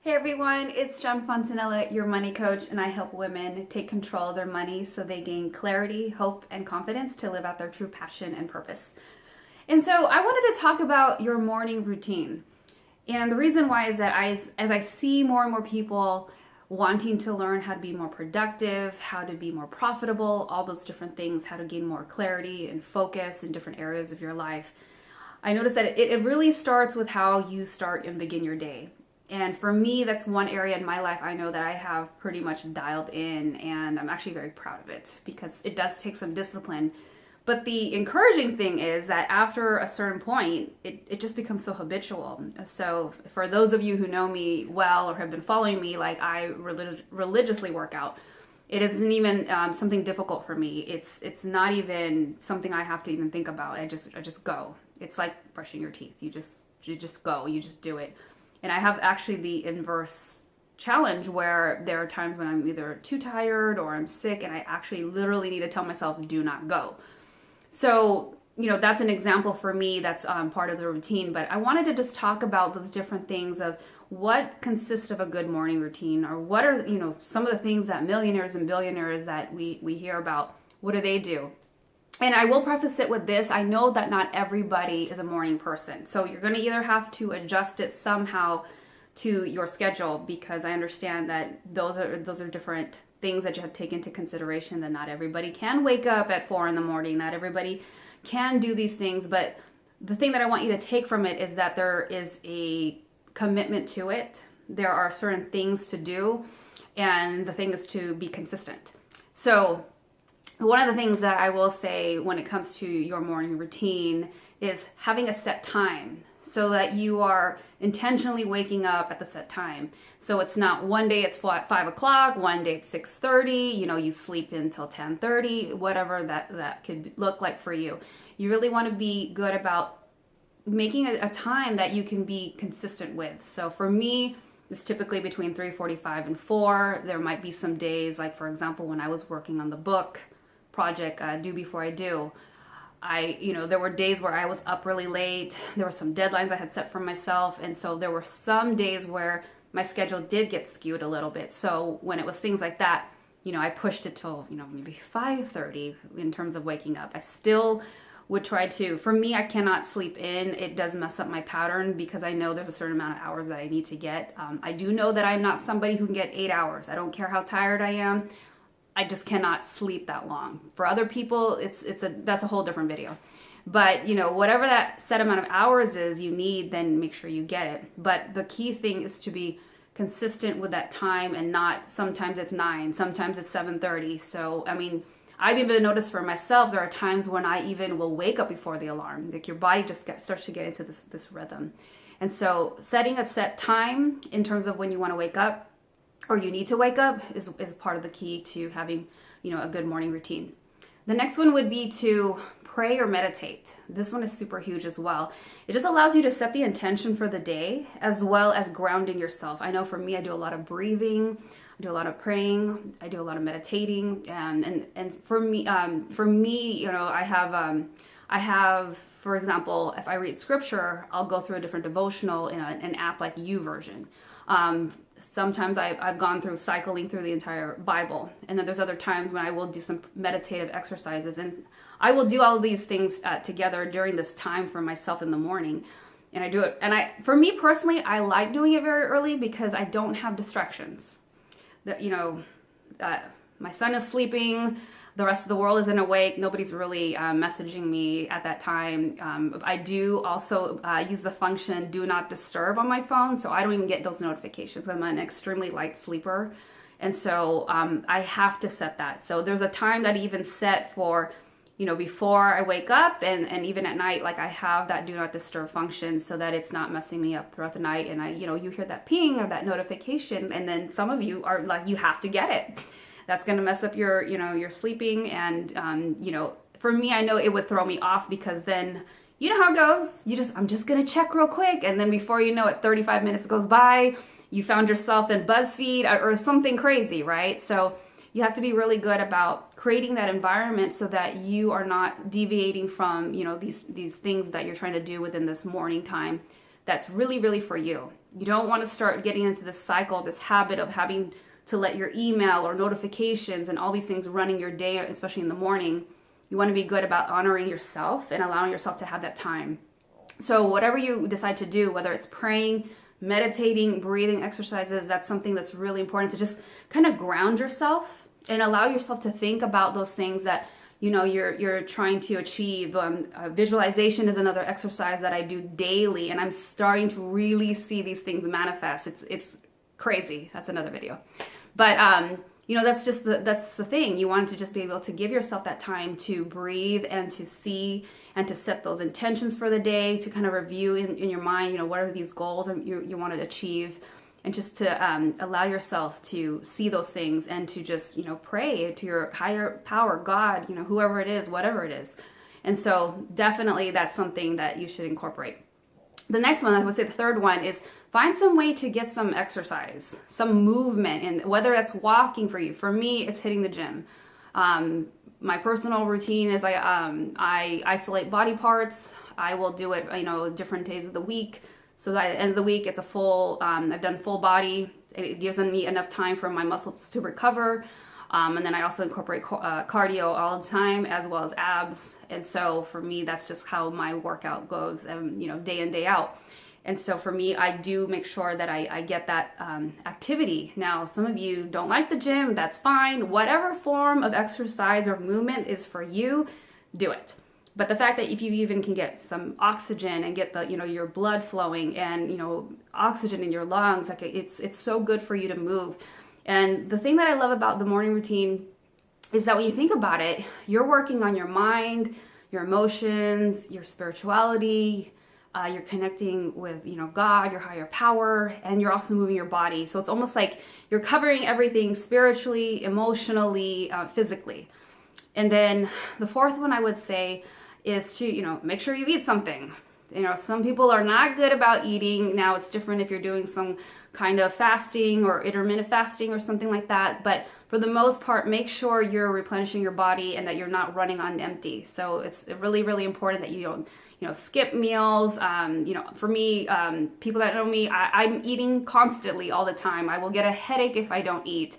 Hey everyone, it's John Fontanella, your money coach, and I help women take control of their money so they gain clarity, hope, and confidence to live out their true passion and purpose. And so I wanted to talk about your morning routine. And the reason why is that as I see more and more people wanting to learn how to be more productive, how to be more profitable, all those different things, how to gain more clarity and focus in different areas of your life, I noticed that it really starts with how you start and begin your day. And for me, that's one area in my life I know that I have pretty much dialed in, and I'm actually very proud of it because it does take some discipline. But the encouraging thing is that after a certain point, it just becomes so habitual. So for those of you who know me well or have been following me, like I religiously work out. It isn't even something difficult for me. It's not even something I have to even think about. I just go. It's like brushing your teeth. You just go. You just do it. And I have actually the inverse challenge where there are times when I'm either too tired or I'm sick and I actually literally need to tell myself, do not go. So, that's an example for me that's part of the routine. But I wanted to just talk about those different things of what consists of a good morning routine, or what are, some of the things that millionaires and billionaires that we hear about, what do they do? And I will preface it with this. I know that not everybody is a morning person. So you're going to either have to adjust it somehow to your schedule, because I understand that those are different things that you have to take into consideration, that not everybody can wake up at 4 a.m. Not everybody can do these things. But the thing that I want you to take from it is that there is a commitment to it. There are certain things to do, and the thing is to be consistent. So one of the things that I will say when it comes to your morning routine is having a set time so that you are intentionally waking up at the set time. So it's not one day it's 5 o'clock, one day it's 6:30, you sleep until 10:30, whatever that could look like for you. You really want to be good about making a time that you can be consistent with. So for me, it's typically between 3:45 and 4. There might be some days, like for example, when I was working on the book project, Do Before I Do, there were days where I was up really late. There were some deadlines I had set for myself. And so there were some days where my schedule did get skewed a little bit. So when it was things like that, I pushed it till, maybe 5:30 in terms of waking up. I still would try to, for me, I cannot sleep in. It does mess up my pattern because I know there's a certain amount of hours that I need to get. I do know that I'm not somebody who can get 8 hours. I don't care how tired I am. I just cannot sleep that long. For other people, that's a whole different video. But, whatever that set amount of hours is you need, then make sure you get it. But the key thing is to be consistent with that time, and not sometimes it's 9, sometimes it's 7:30. So, I've even noticed for myself, there are times when I even will wake up before the alarm. Like your body just starts to get into this rhythm. And so setting a set time in terms of when you want to wake up, or you need to wake up, is part of the key to having, a good morning routine. The next one would be to pray or meditate. This one is super huge as well. It just allows you to set the intention for the day, as well as grounding yourself. I know for me, I do a lot of breathing, I do a lot of praying, I do a lot of meditating, and for me, I have, for example, if I read scripture, I'll go through a different devotional in an app like YouVersion. Sometimes I've gone through cycling through the entire Bible. And then there's other times when I will do some meditative exercises. And I will do all of these things together during this time for myself in the morning. And I do it. And for me personally, I like doing it very early because I don't have distractions. My son is sleeping. The rest of the world isn't awake. Nobody's really messaging me at that time. I do also use the function Do Not Disturb on my phone, so I don't even get those notifications. I'm an extremely light sleeper, and so I have to set that. So there's a time that I even set for, before I wake up, and even at night, like I have that Do Not Disturb function so that it's not messing me up throughout the night. And you hear that ping or that notification, and then some of you are like, you have to get it. That's going to mess up your sleeping. And, for me, I know it would throw me off because then, you know how it goes. I'm just going to check real quick. And then before you know it, 35 minutes goes by, you found yourself in BuzzFeed or something crazy, right? So you have to be really good about creating that environment so that you are not deviating from, these things that you're trying to do within this morning time. That's really, really for you. You don't want to start getting into this cycle, this habit of having to let your email or notifications and all these things running your day, especially in the morning. You want to be good about honoring yourself and allowing yourself to have that time. So whatever you decide to do, whether it's praying, meditating, breathing exercises, that's something that's really important to just kind of ground yourself and allow yourself to think about those things that you're trying to achieve. Visualization is another exercise that I do daily, and I'm starting to really see these things manifest. It's crazy. That's another video. But that's the thing. You want to just be able to give yourself that time to breathe and to see and to set those intentions for the day, to kind of review in your mind, what are these goals you want to achieve, and just to allow yourself to see those things and to just, pray to your higher power, God, whoever it is, whatever it is. And so definitely that's something that you should incorporate. The next one, I would say the third one, is find some way to get some exercise, some movement, and whether that's walking for you. For me, it's hitting the gym. My personal routine is I isolate body parts. I will do it, different days of the week. So that at the end of the week, it's a full, I've done full body. It gives me enough time for my muscles to recover. And then I also incorporate cardio all the time, as well as abs. And so for me, that's just how my workout goes, day in, day out. And so for me, I do make sure that I get that activity. Now, some of you don't like the gym, that's fine. Whatever form of exercise or movement is for you, do it. But the fact that if you even can get some oxygen and get the, your blood flowing and, oxygen in your lungs, like it's so good for you to move. And the thing that I love about the morning routine is that when you think about it, you're working on your mind, your emotions, your spirituality, you're connecting with, God, your higher power, and you're also moving your body. So it's almost like you're covering everything spiritually, emotionally, physically. And then the fourth one I would say is to, make sure you eat something. Some people are not good about eating. Now it's different if you're doing some kind of fasting or intermittent fasting or something like that. But for the most part, make sure you're replenishing your body and that you're not running on empty. So it's really, really important that you don't, skip meals. For me, people that know me, I'm eating constantly all the time. I will get a headache if I don't eat.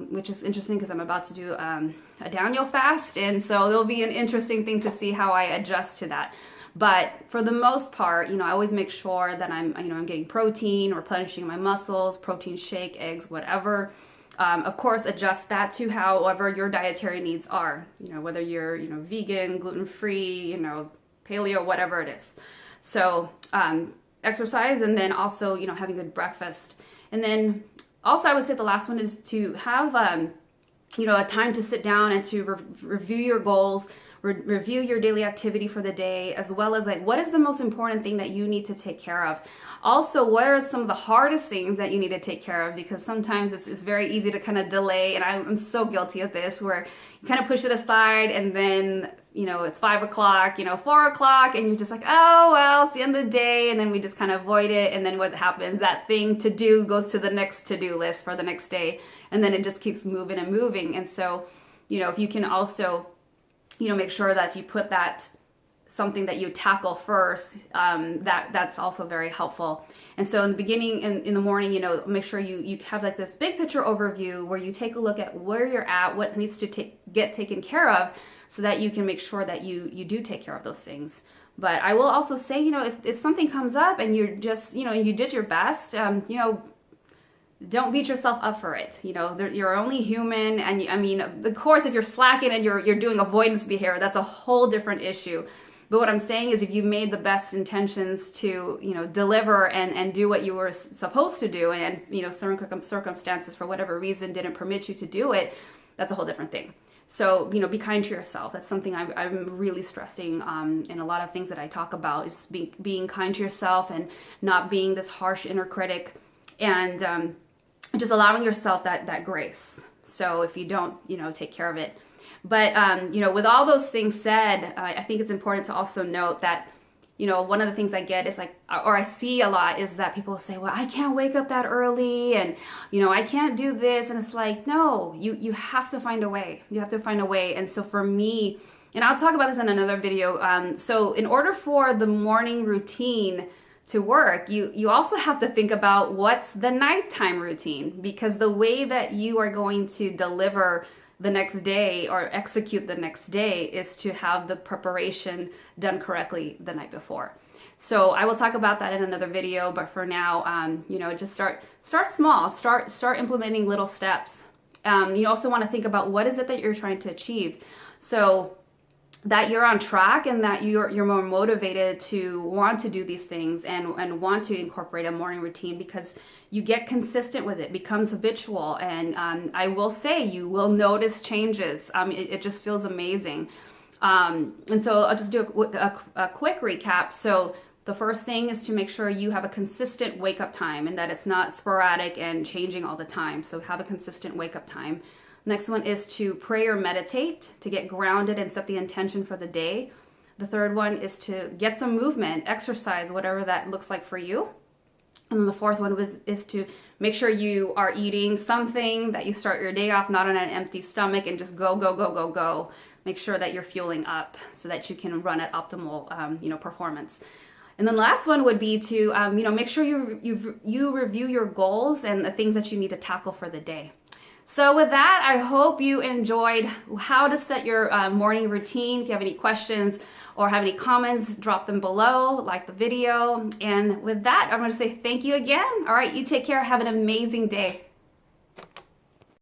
Which is interesting because I'm about to do a Daniel fast, and so there'll be an interesting thing to see how I adjust to that. But for the most part, I always make sure that I'm getting protein, replenishing my muscles, protein shake, eggs, whatever. Of course, adjust that to however your dietary needs are. Whether you're vegan, gluten-free, paleo, whatever it is. So exercise, and then also having a good breakfast, and then. Also, I would say the last one is to have, a time to sit down and to review your goals, review your daily activity for the day, as well as what is the most important thing that you need to take care of. Also, what are some of the hardest things that you need to take care of? Because sometimes it's very easy to kind of delay, and I'm so guilty of this, where you kind of push it aside, and then it's 5 o'clock, 4 o'clock, and you're just like, oh, well, it's the end of the day. And then we just kind of avoid it. And then what happens, that thing to do goes to the next to-do list for the next day. And then it just keeps moving and moving. And so, if you can also, make sure that you put that something that you tackle first, that's also very helpful. And so in the beginning, in the morning, make sure you have this big picture overview where you take a look at where you're at, what needs to get taken care of, so that you can make sure that you do take care of those things. But I will also say, if something comes up and you're just, you did your best, don't beat yourself up for it. You're only human. And of course, if you're slacking and you're doing avoidance behavior, that's a whole different issue. But what I'm saying is if you made the best intentions to, deliver and do what you were supposed to do, and, certain circumstances for whatever reason didn't permit you to do it, that's a whole different thing. So, be kind to yourself. That's something I'm really stressing in a lot of things that I talk about, is being kind to yourself and not being this harsh inner critic, and just allowing yourself that grace. So if you don't, take care of it. But, with all those things said, I think it's important to also note that, one of the things I get is or I see a lot, is that people say, well, I can't wake up that early, and, I can't do this. And it's like, no, you have to find a way. You have to find a way. And so for me, and I'll talk about this in another video. So in order for the morning routine to work, you also have to think about what's the nighttime routine, because the way that you are going to deliver the next day or execute the next day is to have the preparation done correctly the night before. So I will talk about that in another video, but for now, just start small, start implementing little steps. You also want to think about what is it that you're trying to achieve, so that you're on track and that you're more motivated to want to do these things and want to incorporate a morning routine, because you get consistent with it, becomes habitual, and I will say you will notice changes. It just feels amazing. And so I'll just do a quick recap. So the first thing is to make sure you have a consistent wake up time and that it's not sporadic and changing all the time. So have a consistent wake up time. Next one is to pray or meditate to get grounded and set the intention for the day. The third one is to get some movement, exercise, whatever that looks like for you. And then the fourth one is to make sure you are eating something, that you start your day off not on an empty stomach and just go, go, go, go, go. Make sure that you're fueling up so that you can run at optimal, performance. And then last one would be to, make sure you review your goals and the things that you need to tackle for the day. So with that, I hope you enjoyed how to set your morning routine. If you have any questions or have any comments, drop them below, like the video. And with that, I'm going to say thank you again. All right, you take care. Have an amazing day.